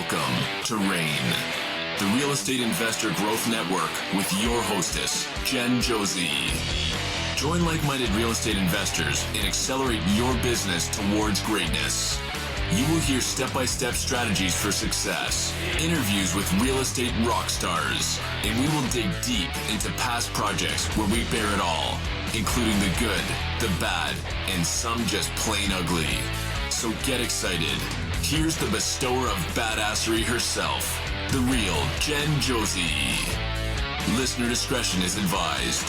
Welcome to RAIN, the Real Estate Investor Growth Network with your hostess, Jen Josie. Join like-minded real estate investors and accelerate your business towards greatness. You will hear step-by-step strategies for success, interviews with real estate rock stars, and we will dig deep into past projects where we bear it all, including the good, the bad, and some just plain ugly. So get excited. Here's the bestower of badassery herself, the real Jen Josie. Listener discretion is advised.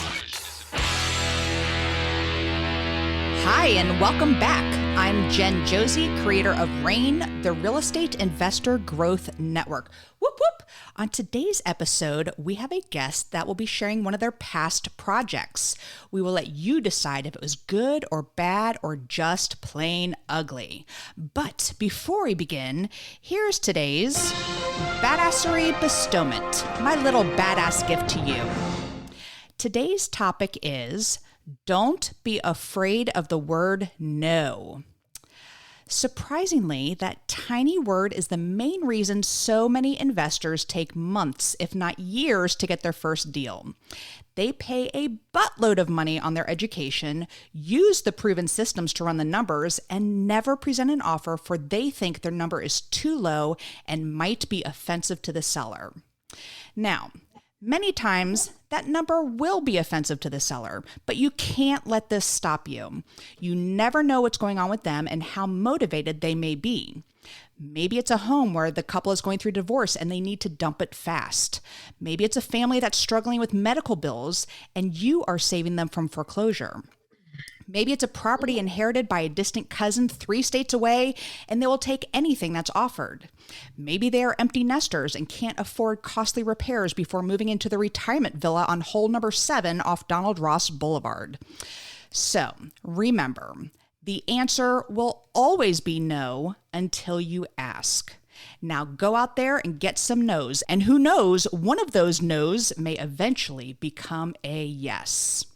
Hi, and welcome back. I'm Jen Josie, creator of RAIN, the Real Estate Investor Growth Network. Whoop, whoop. On today's episode, we have a guest that will be sharing one of their past projects. We will let you decide if it was good or bad or just plain ugly. But before we begin, here's today's badassery bestowment, my little badass gift to you. Today's topic is don't be afraid of the word no. Surprisingly, that tiny word is the main reason so many investors take months, if not years, to get their first deal. They pay a buttload of money on their education, use the proven systems to run the numbers, and never present an offer for they think their number is too low and might be offensive to the seller. Now, many times, that number will be offensive to the seller, but you can't let this stop you. You never know what's going on with them and how motivated they may be. Maybe it's a home where the couple is going through divorce and they need to dump it fast. Maybe it's a family that's struggling with medical bills and you are saving them from foreclosure. Maybe it's a property inherited by a distant cousin 3 states away, and they will take anything that's offered. Maybe they are empty nesters and can't afford costly repairs before moving into the retirement villa on hole number 7 off Donald Ross Boulevard. So remember, the answer will always be no until you ask. Now go out there and get some no's, and who knows, one of those no's may eventually become a yes.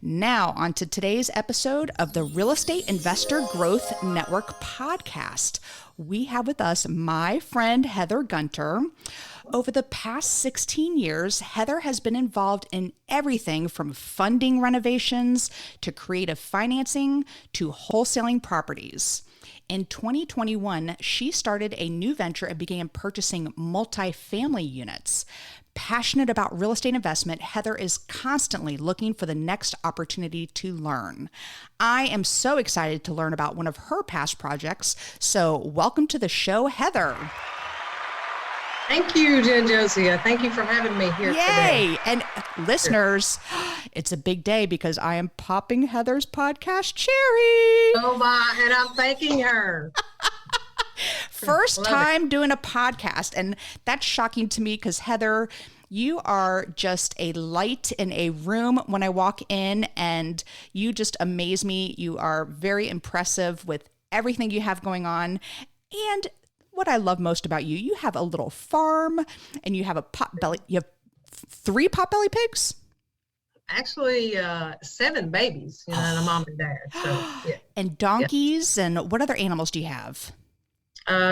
Now, on to today's episode of the Real Estate Investor Growth Network podcast. We have with us my friend Heather Gunter. Over the past 16 years, Heather has been involved in everything from funding renovations to creative financing to wholesaling properties. In 2021, she started a new venture and began purchasing multifamily units. Passionate about real estate investment, Heather is constantly looking for the next opportunity to learn. I am so excited to learn about one of her past projects. So welcome to the show, Heather. Thank you, Jen Josie. Thank you for having me here today. Yay! And listeners, it's a big day because I am popping Heather's podcast cherry. Oh my, and I'm thanking her. First time doing a podcast, and that's shocking to me because Heather, you are just a light in a room when I walk in, and you just amaze me. You are very impressive with everything you have going on. And what I love most about you, you have a little farm, and you have a potbelly. You have 3 potbelly pigs. Actually, 7 babies, and a mom and dad. So, yeah. And donkeys, and what other animals do you have?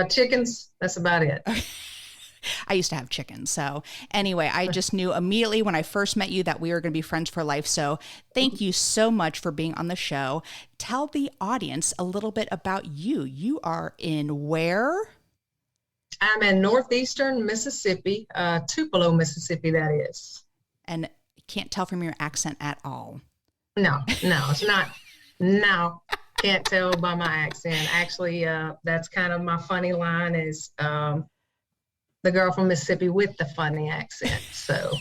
Chickens, that's about it. I used to have chickens. So anyway, I just knew immediately when I first met you that we were going to be friends for life. So thank you so much for being on the show. Tell the audience a little bit about you. You are in where? I'm in northeastern Mississippi, Tupelo, Mississippi, that is. And can't tell from your accent at all. No, it's not. No. Can't tell by my accent. Actually, that's kind of my funny line is the girl from Mississippi with the funny accent. So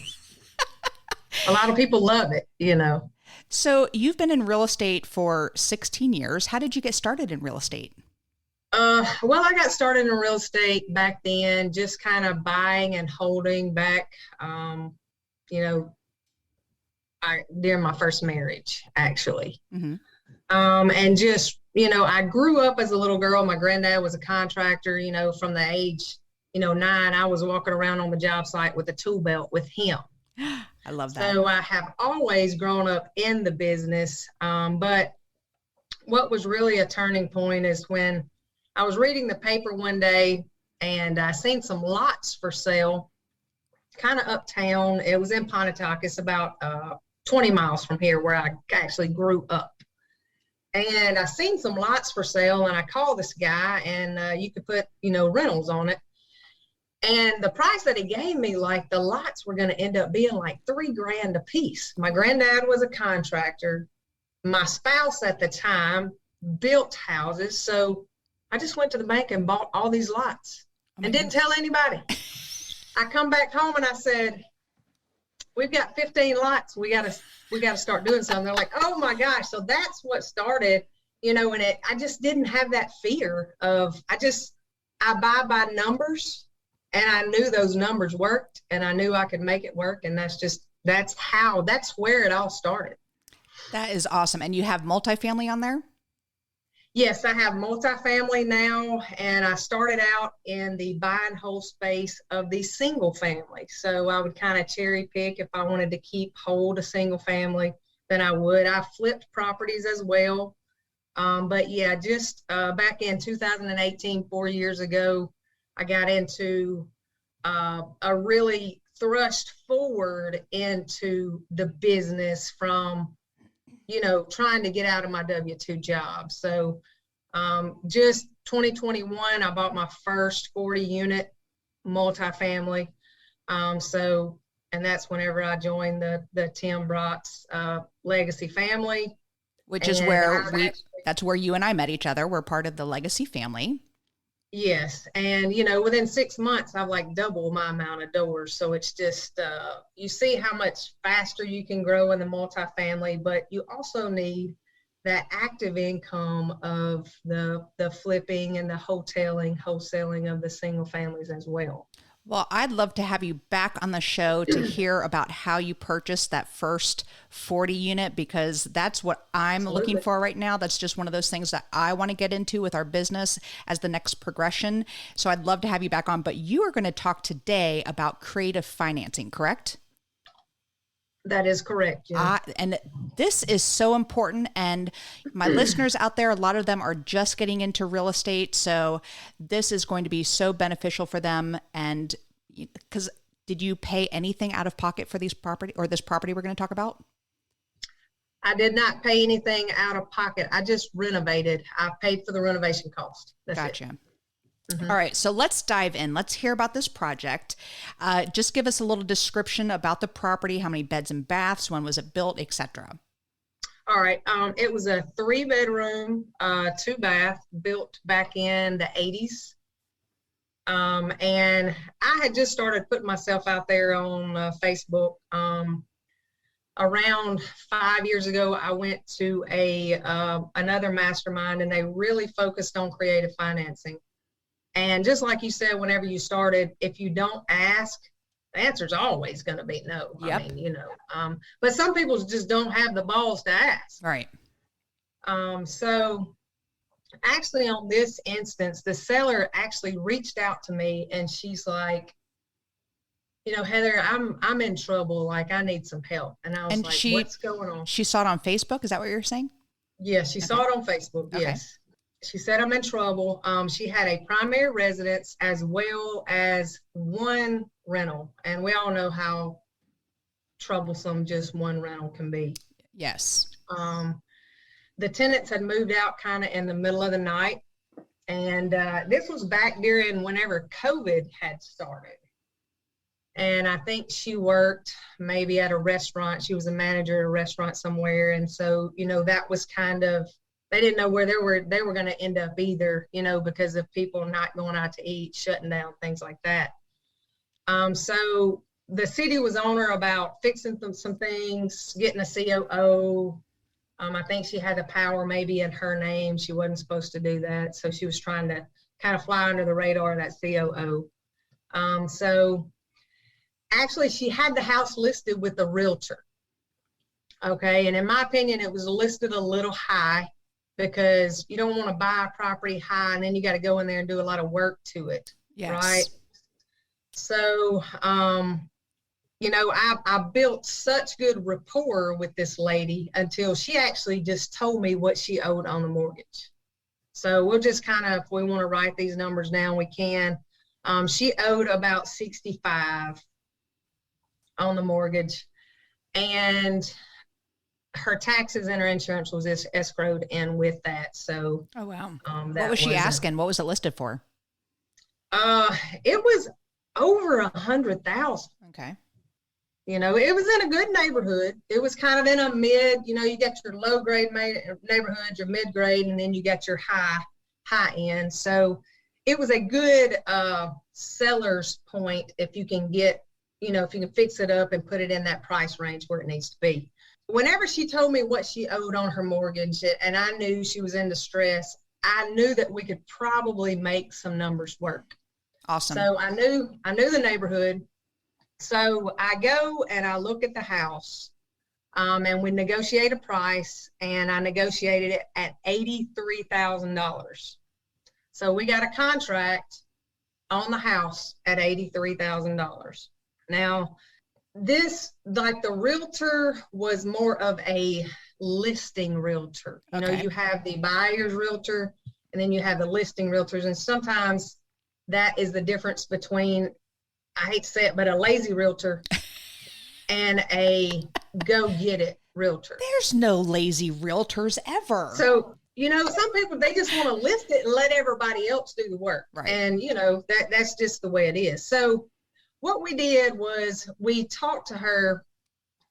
a lot of people love it, So you've been in real estate for 16 years. How did you get started in real estate? Well, I got started in real estate back then, just kind of buying and holding back, during my first marriage, actually. Mm-hmm. And just, I grew up as a little girl. My granddad was a contractor, from the age, 9, I was walking around on the job site with a tool belt with him. I love that. So I have always grown up in the business. But what was really a turning point is when I was reading the paper one day and I seen some lots for sale, kind of uptown. It was in Pontotoc. It's about 20 miles from here where I actually grew up. And I seen some lots for sale, and I called this guy, and you could put, rentals on it. And the price that he gave me, like the lots were going to end up being like $3,000 a piece. My granddad was a contractor. My spouse at the time built houses. So I just went to the bank and bought all these lots and didn't tell anybody. I come back home and I said, we've got 15 lots. We got to start doing something. They're like, oh my gosh. So that's what started, and I just didn't have that fear of, I buy by numbers, and I knew those numbers worked, and I knew I could make it work. And that's where it all started. That is awesome. And you have multifamily on there? Yes, I have multifamily now, and I started out in the buy and hold space of the single family. So I would kind of cherry pick. If I wanted to hold a single family, then I would. I flipped properties as well. But yeah, just back in 2018, 4 years ago, I got into a really thrust forward into the business from trying to get out of my W-2 job. So just 2021, I bought my first 40-unit multifamily. And that's whenever I joined the Tim Bratz legacy family. Which is where that's where you and I met each other. We're part of the legacy family. Yes. And, within 6 months, I've like doubled my amount of doors. So it's just, you see how much faster you can grow in the multifamily, but you also need that active income of the flipping and the wholesaling of the single families as well. Well, I'd love to have you back on the show to hear about how you purchased that first 40 unit, because that's what I'm looking for right now. That's just one of those things that I want to get into with our business as the next progression. So I'd love to have you back on, but you are going to talk today about creative financing, correct? That is correct. Yeah. And this is so important. And my listeners out there, a lot of them are just getting into real estate. So this is going to be so beneficial for them. And because did you pay anything out of pocket for this property we're going to talk about? I did not pay anything out of pocket. I just renovated. I paid for the renovation cost. That's Gotcha. It. Mm-hmm. All right. So let's dive in. Let's hear about this project. Just give us a little description about the property, how many beds and baths, when was it built, etc. All right. It was a 3-bedroom, 2-bath built back in the 80s. And I had just started putting myself out there on Facebook. Around 5 years ago, I went to another mastermind, and they really focused on creative financing. And just like you said, whenever you started, if you don't ask, the answer's always going to be no. Yep. I mean, but some people just don't have the balls to ask. Right. So actually on this instance, the seller actually reached out to me, and she's like, Heather, I'm in trouble. Like, I need some help. And I was what's going on? She saw it on Facebook. Is that what you're saying? Yes, she saw it on Facebook. Okay. Yes. She said, I'm in trouble. She had a primary residence as well as one rental. And we all know how troublesome just one rental can be. Yes. The tenants had moved out kind of in the middle of the night. And this was back during whenever COVID had started. And I think she worked maybe at a restaurant. She was a manager at a restaurant somewhere. And so, that was kind of, they didn't know where they were going to end up either, because of people not going out to eat, shutting down, things like that. So the city was on her about fixing some things, getting a COO. I think she had the power maybe in her name. She wasn't supposed to do that. So she was trying to kind of fly under the radar of that COO. So actually she had the house listed with a realtor. Okay. And in my opinion, it was listed a little high, because you don't want to buy a property high and then you got to go in there and do a lot of work to it. Yes. Right. So, I built such good rapport with this lady until she actually just told me what she owed on the mortgage. So we'll just kind of, if we want to write these numbers down, we can. She owed about 65 on the mortgage, and her taxes and her insurance was escrowed in with that. So, oh wow, that what was she asking? What was it listed for? It was over 100,000. Okay. You know, it was in a good neighborhood. It was kind of in a mid, you know, you got your low grade neighborhood, your mid grade, and then you got your high end. So it was a good seller's point if you can get, you know, if you can fix it up and put it in that price range where it needs to be. Whenever she told me what she owed on her mortgage, and I knew she was in distress, I knew that we could probably make some numbers work. Awesome. So I knew the neighborhood. So I go and I look at the house, and we negotiate a price, and I negotiated it at $83,000. So we got a contract on the house at $83,000. Now, this, like, the realtor was more of a listing realtor. You know, you have the buyer's realtor, and then you have the listing realtors, and sometimes that is the difference between, I hate to say it, but a lazy realtor and a go-get-it realtor. There's no lazy realtors ever. So, you know, some people, they just want to list it and let everybody else do the work. Right. And, you know, that's just the way it is. So what we did was we talked to her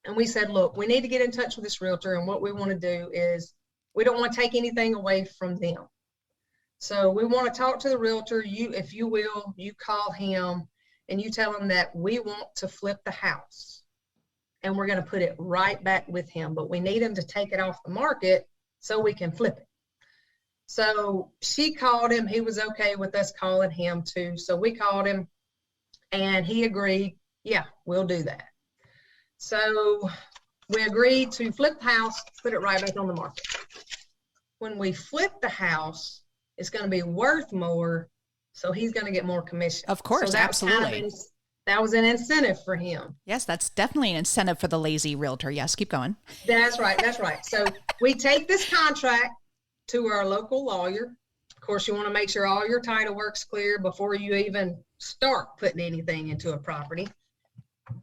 and we said, look, we need to get in touch with this realtor. And what we want to do is we don't want to take anything away from them. So we want to talk to the realtor. You, if you will, you call him and you tell him that we want to flip the house and we're going to put it right back with him, but we need him to take it off the market so we can flip it. So she called him. He was okay with us calling him too. So we called him and he agreed, yeah, we'll do that. So we agreed to flip the house, put it right back on the market. When we flip the house, it's going to be worth more. So he's going to get more commission. Of course, so absolutely. That was an incentive for him. Yes, that's definitely an incentive for the lazy realtor. Yes, keep going. That's right. That's right. So we take this contract to our local lawyer. Of course, you want to make sure all your title work's clear before you even start putting anything into a property.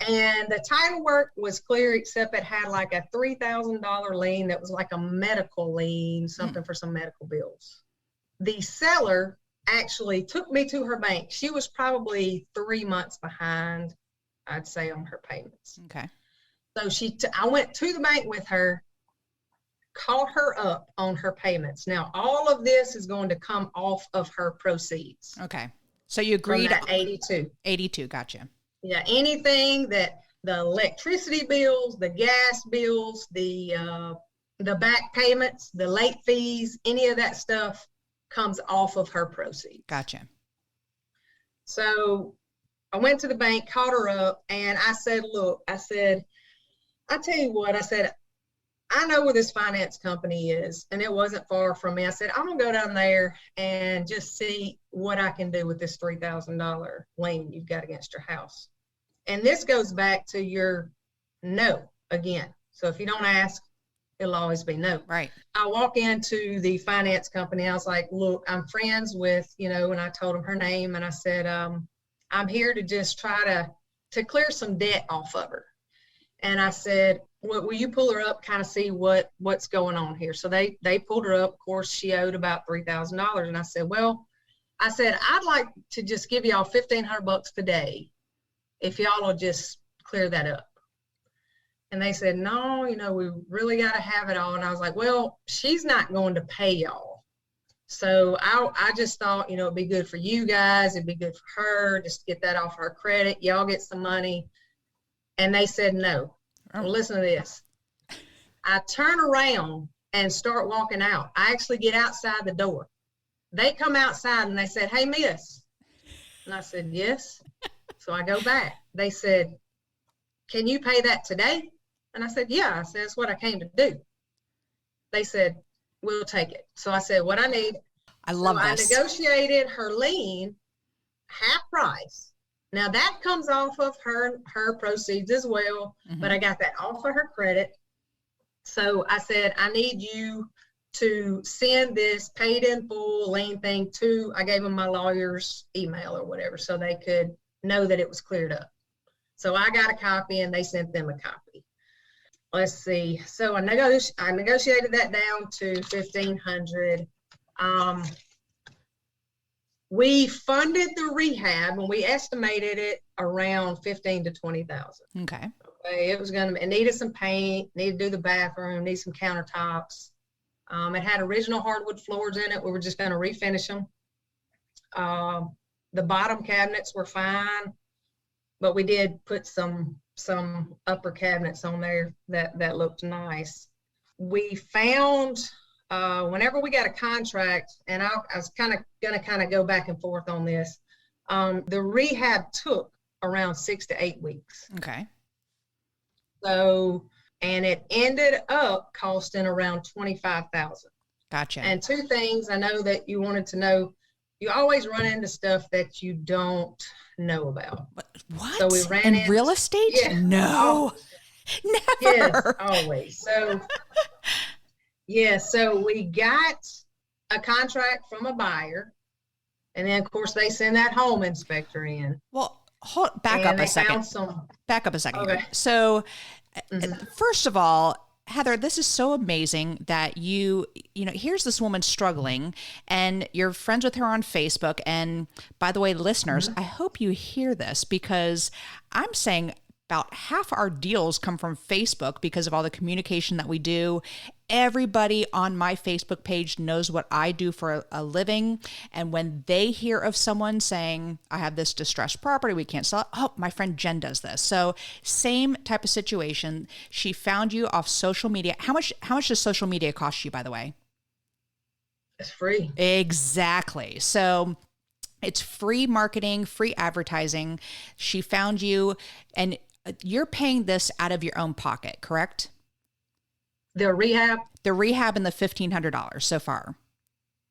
And the title work was clear, except it had like a $3,000 lien that was like a medical lien, something for some medical bills. The seller actually took me to her bank. She was probably 3 months behind, I'd say, on her payments. Okay. So I went to the bank with her, caught her up on her payments. Now, all of this is going to come off of her proceeds. Okay. So you agreed. 82. 82. Gotcha. Yeah. Anything that the electricity bills, the gas bills, the back payments, the late fees, any of that stuff comes off of her proceeds. Gotcha. So I went to the bank, called her up, and I said, look, I tell you what, I said, I know where this finance company is, and it wasn't far from me. I said, I'm going to go down there and just see what I can do with this $3,000 lien you've got against your house. And this goes back to your no again. So if you don't ask, it'll always be no. Right. I walk into the finance company. I was like, look, I'm friends with, you know, and I told them her name. And I said, I'm here to just try to clear some debt off of her. And I said, will you pull her up, kind of see what's going on here? So they pulled her up. Of course, she owed about $3,000. And I said, well, I'd like to just give y'all $1,500 today if y'all will just clear that up. And they said, no, you know, we really got to have it all. And I was like, well, she's not going to pay y'all. So I just thought, you know, it'd be good for you guys. It'd be good for her. Just get that off her credit. Y'all get some money. And they said, no. Well, listen to this. I turn around and start walking out. I actually get outside the door. They come outside and they said, hey, miss. And I said, yes. So I go back. They said, can you pay that today? And I said, yeah. I said, that's what I came to do. They said, we'll take it. So I said, what I need. I love this. I negotiated her lien half price. Now that comes off of her proceeds as well, but I got that off of her credit. So I said, I need you to send this paid in full lien thing to, I gave them my lawyer's email or whatever, so they could know that it was cleared up. So I got a copy and they sent them a copy. Let's see. So I negotiated that down to $1,500. We funded the rehab and we estimated it around $15,000 to $20,000. Okay. It was it needed some paint, needed to do the bathroom, needed some countertops. It had original hardwood floors in it. We were just going to refinish them. The bottom cabinets were fine, but we did put some upper cabinets on there that looked nice. We found, whenever we got a contract, and I was going to go back and forth on this, the rehab took around 6 to 8 weeks. Okay. So, and it ended up costing around $25,000. Gotcha. And two things I know that you wanted to know, you always run into stuff that you don't know about. What? So we ran in real estate? Yeah. No, never. Yes, always. So, so we got a contract from a buyer, and then of course they send that home inspector in. Well, back up a second. Okay. Here. So, first of all, Heather, this is so amazing that you know, here's this woman struggling and you're friends with her on Facebook. And by the way, listeners, I hope you hear this, because I'm saying about half our deals come from Facebook because of all the communication that we do. Everybody on my Facebook page knows what I do for a living. And when they hear of someone saying, I have this distressed property, we can't sell it. Oh, my friend Jen does this. So same type of situation. She found you off social media. How much does social media cost you, by the way? It's free. Exactly. So it's free marketing, free advertising. She found you, and you're paying this out of your own pocket, correct? The rehab and the $1,500 so far.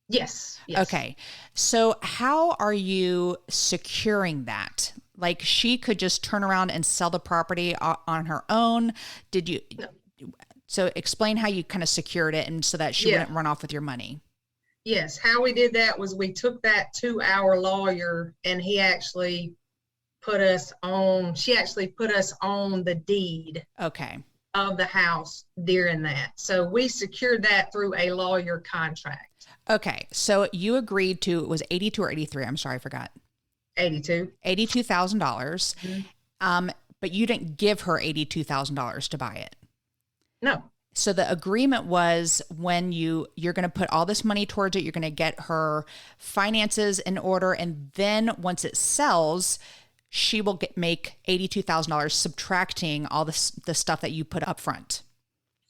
Yes. Okay. So how are you securing that? Like, she could just turn around and sell the property on her own. Did you? No. So explain how you kind of secured it, and so that she wouldn't run off with your money. Yes. How we did that was we took that to our lawyer, and she actually put us on the deed. Okay. Of the house during that. So we secured that through a lawyer contract. Okay. So you agreed to, it was 82 or 83. I'm sorry, I forgot. $82,000. But you didn't give her $82,000 to buy it. No. So the agreement was, when you're going to put all this money towards it, you're going to get her finances in order. And then once it sells, she will make $82,000, subtracting all the stuff that you put up front.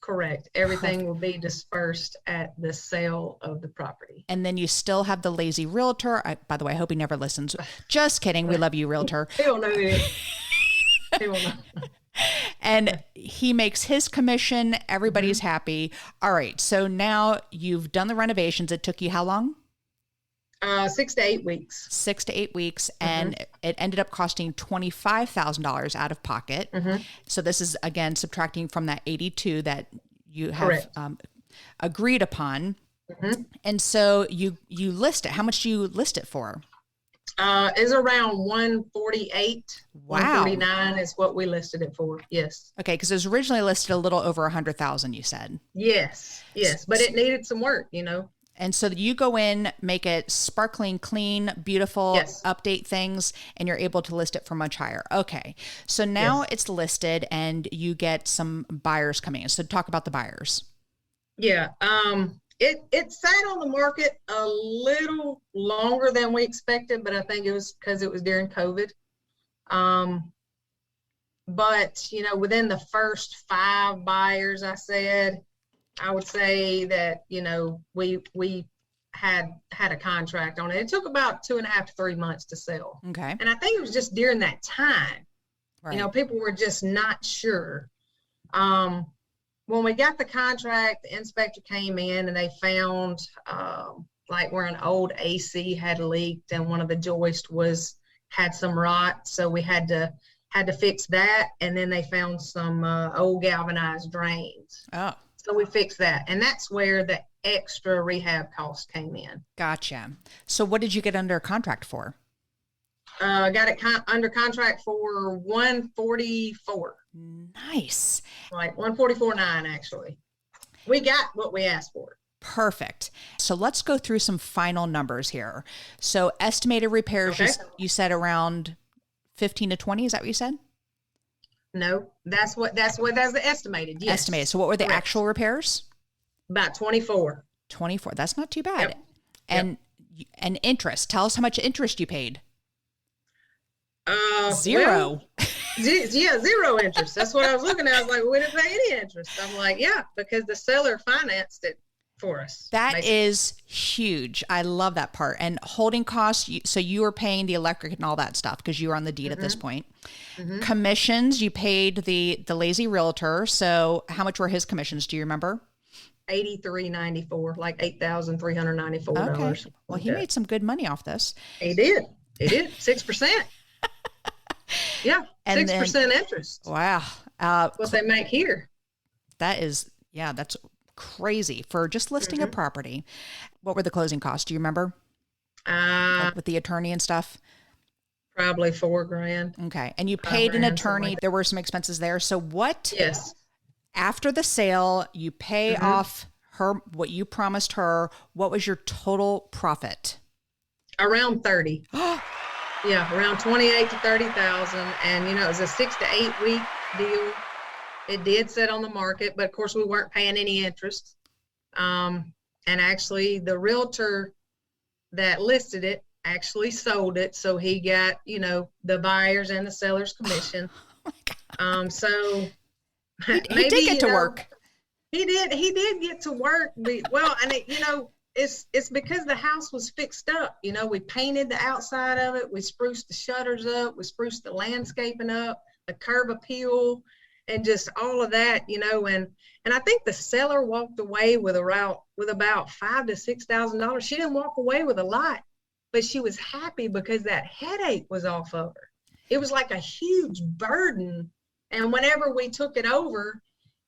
Correct. Everything will be dispersed at the sale of the property. And then you still have the lazy realtor. By the way, I hope he never listens. Just kidding. We love you, realtor. He don't know it. He won't know. And he makes his commission. Everybody's happy. All right. So now you've done the renovations. It took you how long? 6 to 8 weeks. 6 to 8 weeks. And it ended up costing $25,000 out of pocket. So this is, again, subtracting from that 82 that you have agreed upon. And so you list it. How much do you list it for? Is around 148. Wow. 149 is what we listed it for. Yes. Okay. Because it was originally listed a little over 100,000, you said. Yes. But it needed some work, And so you go in, make it sparkling clean, beautiful, update things, and you're able to list it for much higher. Okay. So now it's listed and you get some buyers coming in. So talk about the buyers. Yeah. It sat on the market a little longer than we expected, but I think it was because it was during COVID. But, within the first 5 buyers, I would say that, we had a contract on it. It took about 2.5 to 3 months to sell. Okay. And I think it was just during that time, people were just not sure. When we got the contract, the inspector came in and they found where an old AC had leaked and one of the joists had some rot. So we had to fix that. And then they found some old galvanized drains. Oh. So we fixed that. And that's where the extra rehab cost came in. Gotcha. So what did you get under contract for? Got it under contract for 144. Nice. Like 144.9, actually. We got what we asked for. Perfect. So let's go through some final numbers here. So estimated repairs, Okay. you said around 15 to 20. Is that what you said? No, that's the estimated. Yes. Estimated. So what were the Correct. actual repairs? About 24. 24. That's not too bad. Yep. And interest. Tell us how much interest you paid. Zero. Zero. Zero interest. That's what I was looking at. I was like, we didn't pay any interest. I'm like, yeah, because the seller financed it for us. That basically. is huge. I love that part. And holding costs, so you were paying the electric and all that stuff because you were on the deed at this point. Commissions, you paid the lazy realtor. So how much were his commissions? Do you remember? $83.94, like $8,394. Okay. Well, he made some good money off this. He did. 6%. Yeah, And 6% interest. Wow. What they make here. That's crazy for just listing a property. What were the closing costs? Do you remember? Like with the attorney and stuff? Probably $4,000. Okay. And you paid an $5,000, attorney. something like There were some expenses there. So what, Yes. after the sale, you pay off her, what you promised her, what was your total profit? Around 30. Yeah, around 28 to 30,000. And, it was a 6 to 8 week deal. It did sit on the market, but of course we weren't paying any interest. And actually the realtor that listed it actually sold it. So he got, the buyers and the seller's commission. So He did get to work. He did get to work. Well, and it's because the house was fixed up. We painted the outside of it. We spruced the shutters up. We spruced the landscaping up, the curb appeal, and just all of that, and I think the seller walked away with about $5,000 to $6,000. She didn't walk away with a lot, but she was happy because that headache was off of her. It was like a huge burden. And whenever we took it over,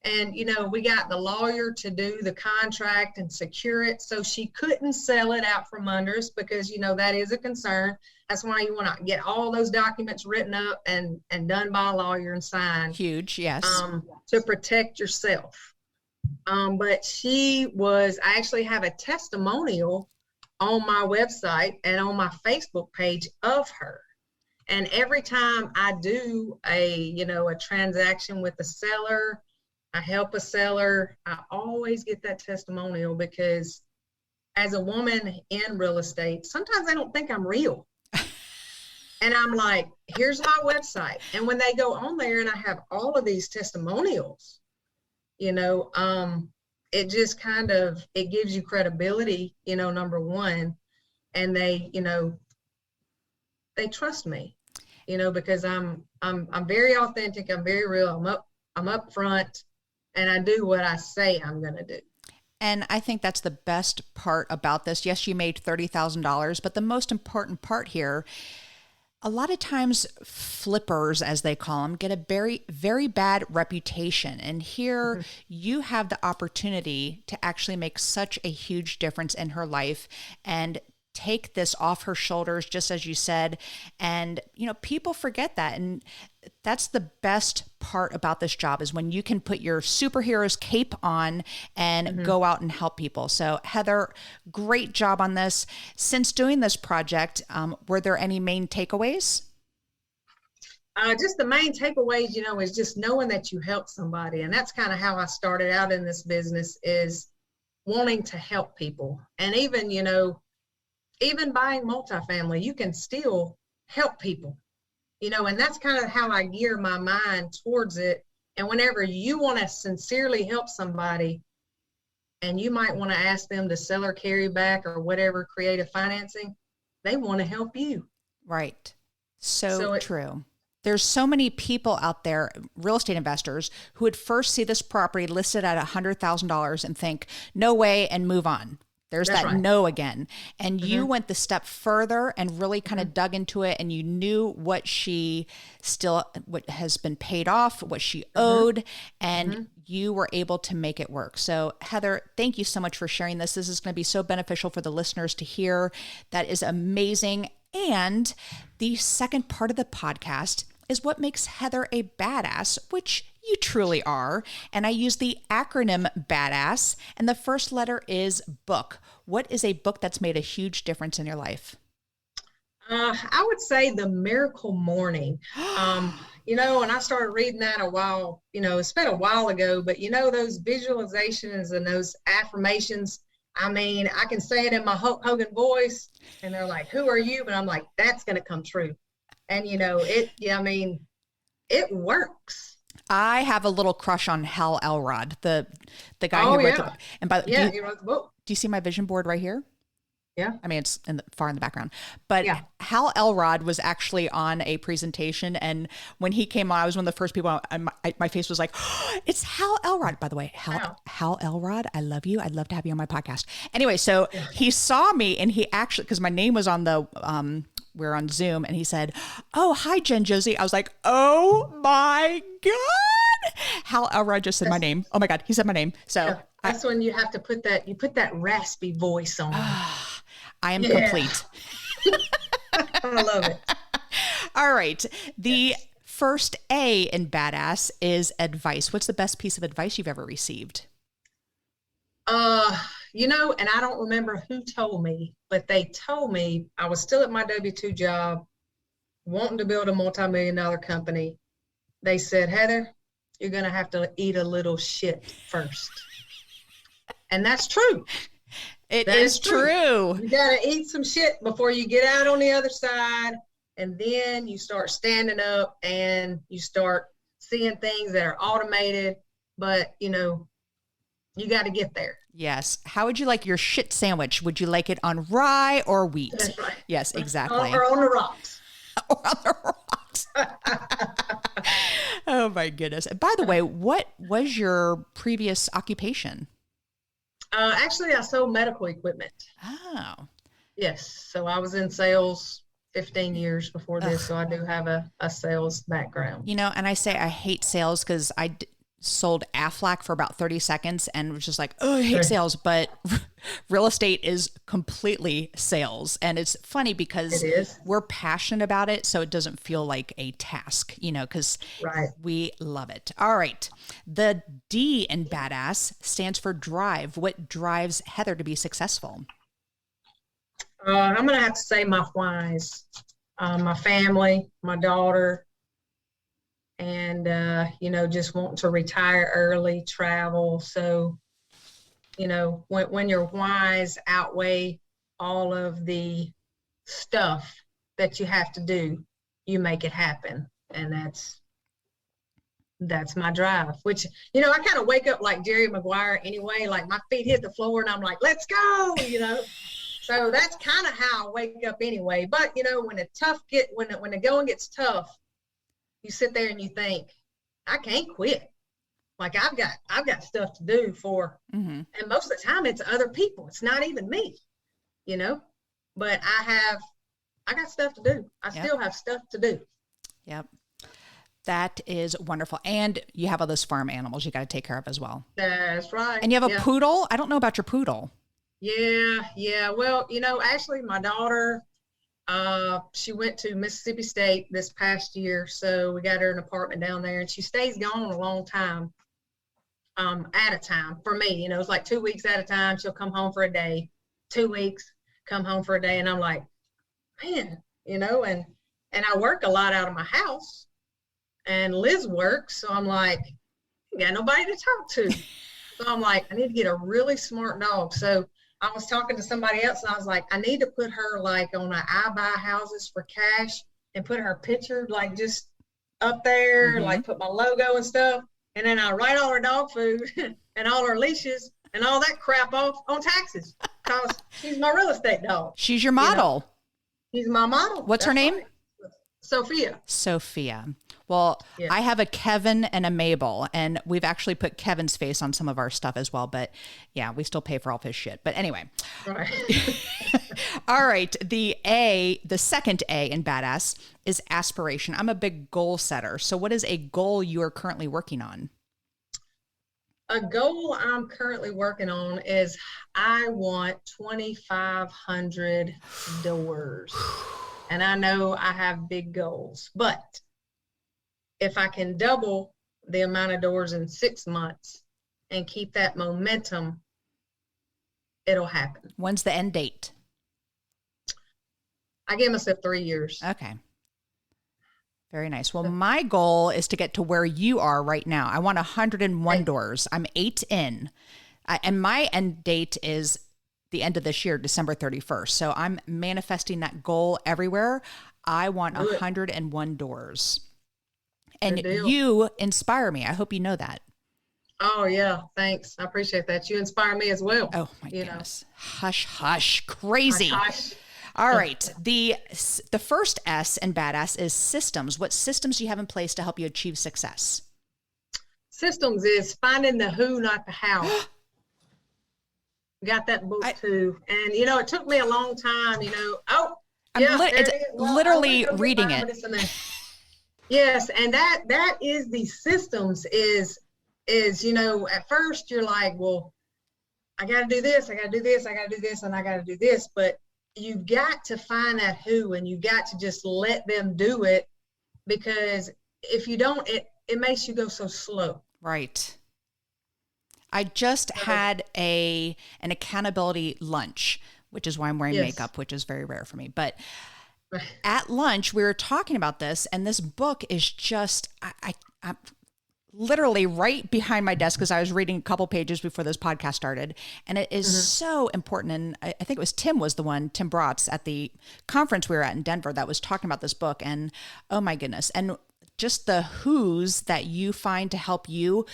and, we got the lawyer to do the contract and secure it, so she couldn't sell it out from under us because, that is a concern. That's why you want to get all those documents written up and done by a lawyer and signed. Huge, yes. To protect yourself. But I actually have a testimonial on my website and on my Facebook page of her. And every time I do a transaction with a seller, I help a seller, I always get that testimonial because as a woman in real estate, sometimes they don't think I'm real. And I'm like, here's my website. And when they go on there and I have all of these testimonials, it just it gives you credibility, number one. And they trust me, because I'm very authentic. I'm very real. I'm up front. And I do what I say I'm going to do. And I think that's the best part about this. Yes, you made $30,000, but the most important part here, a lot of times flippers, as they call them, get a very, very bad reputation. And here you have the opportunity to actually make such a huge difference in her life and take this off her shoulders, just as you said. And, people forget that. And that's the best part about this job is when you can put your superhero's cape on and go out and help people. So Heather, great job on this. Since doing this project, were there any main takeaways? Just the main takeaways, is just knowing that you help somebody. And that's kind of how I started out in this business, is wanting to help people. And even, even buying multifamily, you can still help people, and that's kind of how I gear my mind towards it. And whenever you want to sincerely help somebody, and you might want to ask them to sell or carry back or whatever creative financing, they want to help you. Right. So true. There's so many people out there, real estate investors, who would first see this property listed at $100,000 and think, no way, and move on. There's That's that right. no again. And you went the step further and really kind of dug into it, and you knew what has been paid off, what she owed, and you were able to make it work. So Heather, thank you so much for sharing this. This is going to be so beneficial for the listeners to hear. That is amazing. And the second part of the podcast is what makes Heather a badass, which you truly are. And I use the acronym BADASS, and the first letter is book. What is a book that's made a huge difference in your life? I would say The Miracle Morning. And I started reading that a while, it's been a while ago, but those visualizations and those affirmations, I mean, I can say it in my Hulk Hogan voice, and they're like, who are you? But I'm like, that's going to come true. And, it works. I have a little crush on Hal Elrod, the guy who wrote the book. And he wrote the book. Do you see my vision board right here? Yeah. I mean, it's far in the background. But Hal Elrod was actually on a presentation, and when he came on, I was one of the first people, and my face was like, oh, it's Hal Elrod. By the way, Hal Elrod, I love you. I'd love to have you on my podcast. Anyway, so he saw me, and he actually, because my name was on the we're on Zoom, and he said, oh, hi, Jen Josie. I was like, oh my God. Hal Elrod just said my name. Oh my God, he said my name. So that's when you have to put that raspy voice on. I am complete. I love it. All right. The first A in badass is advice. What's the best piece of advice you've ever received? And I don't remember who told me, but they told me I was still at my W-2 job, wanting to build a multi-million-dollar company. They said, Heather, you're going to have to eat a little shit first. And that's true. That is true. You got to eat some shit before you get out on the other side. And then you start standing up and you start seeing things that are automated. But, you got to get there. Yes. How would you like your shit sandwich? Would you like it on rye or wheat? That's right. Yes, exactly. Or on the rocks. Or on the rocks. Oh, my goodness. By the way, what was your previous occupation? Actually, I sold medical equipment. Oh. Yes. So I was in sales 15 years before this. So I do have a sales background. And I say I hate sales because I sold Aflac for about 30 seconds and was just like, oh, I hate sales. But real estate is completely sales. And it's funny because we're passionate about it. So it doesn't feel like a task, because we love it. All right. The D in badass stands for drive. What drives Heather to be successful? I'm going to have to say my whys, my family, my daughter, and, just wanting to retire early, travel. So, when your whys outweigh all of the stuff that you have to do, you make it happen. And that's my drive, which, I kind of wake up like Jerry Maguire anyway, like my feet hit the floor and I'm like, let's go, So that's kind of how I wake up anyway. But, when the going gets tough, you sit there and you think, I can't quit. Like I've got stuff to do and most of the time it's other people. It's not even me, but I got stuff to do. I still have stuff to do. Yep. That is wonderful. And you have all those farm animals you got to take care of as well. That's right. And you have a poodle? I don't know about your poodle. Yeah. Well, actually my daughter, she went to Mississippi State this past year. So we got her an apartment down there and she stays gone a long time, at a time for me. It's like 2 weeks at a time. She'll come home for a day, 2 weeks, come home for a day. And I'm like, man, and I work a lot out of my house and Liz works. So I'm like, got nobody to talk to. So I'm like, I need to get a really smart dog. So I was talking to somebody else and I was like, I need to put her like on I buy houses for cash and put her picture like just up there, like put my logo and stuff. And then I write all her dog food and all her leashes and all that crap off on taxes because she's my real estate dog. She's your model. She's my model. What's her name? Right. Sophia. Well, Yeah. I have a Kevin and a Mabel, and we've actually put Kevin's face on some of our stuff as well. But yeah, we still pay for all of his shit. But anyway. Right. All right. The second A in badass is aspiration. I'm a big goal setter. So what is a goal you are currently working on? A goal I'm currently working on is I want 2,500 doors. And I know I have big goals, but if I can double the amount of doors in 6 months and keep that momentum, it'll happen. When's the end date? I give myself 3 years. Okay. Very nice. Well, my goal is to get to where you are right now. I want 101 doors. I'm 8 in. And my end date is the end of this year, December 31st. So I'm manifesting that goal everywhere. I want 101 doors. And you inspire me. I hope you know that. Oh, yeah. Thanks. I appreciate that. You inspire me as well. Oh, my goodness. Hush, hush. Crazy. Hush. All right. The first S in badass is systems. What systems do you have in place to help you achieve success? Systems is finding the who, not the how. Got that book too. And, it took me a long time, literally reading it. Yes. And that is the systems is, at first you're like, well, I got to do this, I got to do this, I got to do this, and I got to do this. But you've got to find that who, and you've got to just let them do it, because if you don't, it makes you go so slow. Right. I just had an accountability lunch, which is why I'm wearing makeup, which is very rare for me. But at lunch, we were talking about this, and this book is just, I'm literally right behind my desk because I was reading a couple pages before this podcast started. And it is so important. And I think it was Tim Bratz at the conference we were at in Denver that was talking about this book. And oh my goodness. And just the who's that you find to help you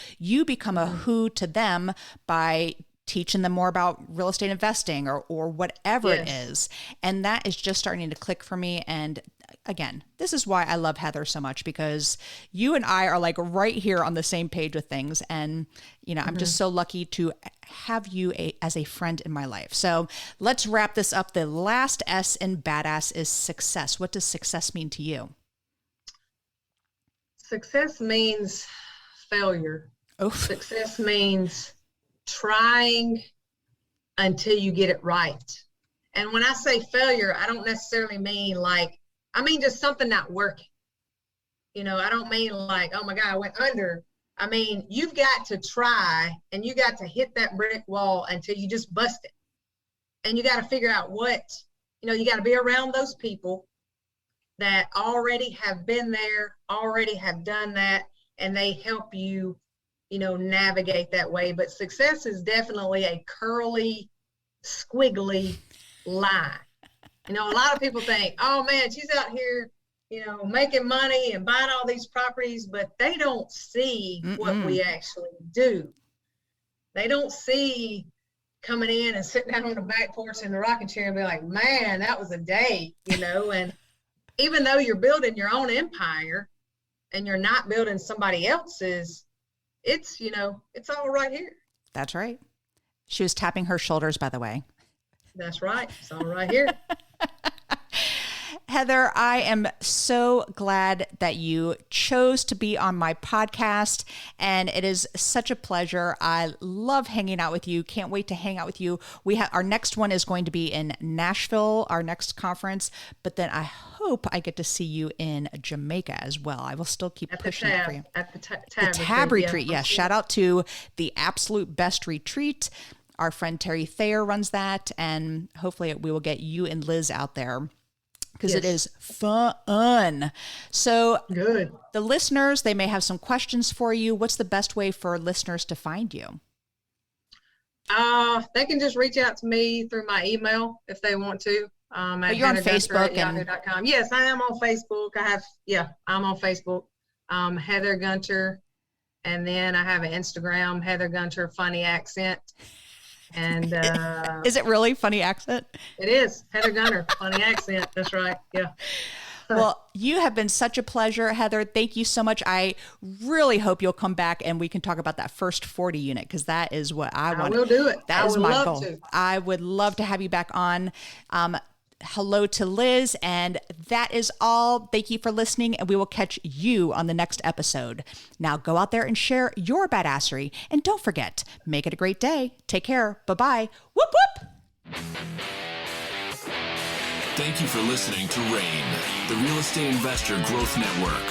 become a who to them by teaching them more about real estate investing or whatever it is. And that is just starting to click for me. And again, this is why I love Heather so much, because you and I are like right here on the same page with things. And, I'm just so lucky to have you as a friend in my life. So let's wrap this up. The last S in badass is success. What does success mean to you? Success means failure. Oh. Success means trying until you get it right. And when I say failure, I don't necessarily mean just something not working. I don't mean like, oh my God, I went under. I mean, you've got to try and you got to hit that brick wall until you just bust it. And you got to figure out you got to be around those people that already have been there, already have done that, and they help you, navigate that way. But success is definitely a curly, squiggly line. A lot of people think, oh man, she's out here, making money and buying all these properties, but they don't see what we actually do. They don't see coming in and sitting down on the back porch in the rocking chair and be like, man, that was a day, and even though you're building your own empire and you're not building somebody else's, it's all right here. That's right. She was tapping her shoulders, by the way. That's right. It's all right here. Heather, I am so glad that you chose to be on my podcast, and it is such a pleasure. I love hanging out with you. Can't wait to hang out with you. Our next one is going to be in Nashville, our next conference, but then I hope I get to see you in Jamaica as well. I will still keep pushing it for you. At the tab retreat. Yes. Shout out to the Absolute Best Retreat. Our friend Terry Thayer runs that, and hopefully we will get you and Liz out there, because it is fun. So good. The listeners, they may have some questions for you. What's the best way for listeners to find you? They can just reach out to me through my email if they want to. But you're on Facebook and yahoo.com. Yes, I am on Facebook. I'm on Facebook. Heather Gunter. And then I have an Instagram, Heather Gunter, funny accent. And is it really funny accent? It is Heather Gunter, funny accent. That's right. Yeah. Well, you have been such a pleasure, Heather. Thank you so much. I really hope you'll come back and we can talk about that first 40 unit, because that is what I want. I will do it. That I is would my love goal. to. I would love to have you back on. Hello to Liz. And that is all. Thank you for listening. And we will catch you on the next episode. Now go out there and share your badassery. And don't forget, make it a great day. Take care. Bye-bye. Whoop, whoop. Thank you for listening to RAIN, the Real Estate Investor Growth Network.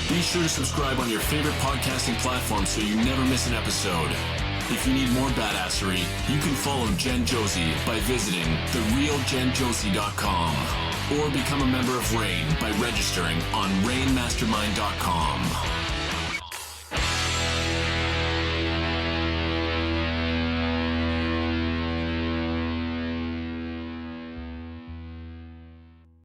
Be sure to subscribe on your favorite podcasting platform so you never miss an episode. If you need more badassery, you can follow Jen Josie by visiting therealjenjosie.com or become a member of RAIN by registering on rainmastermind.com.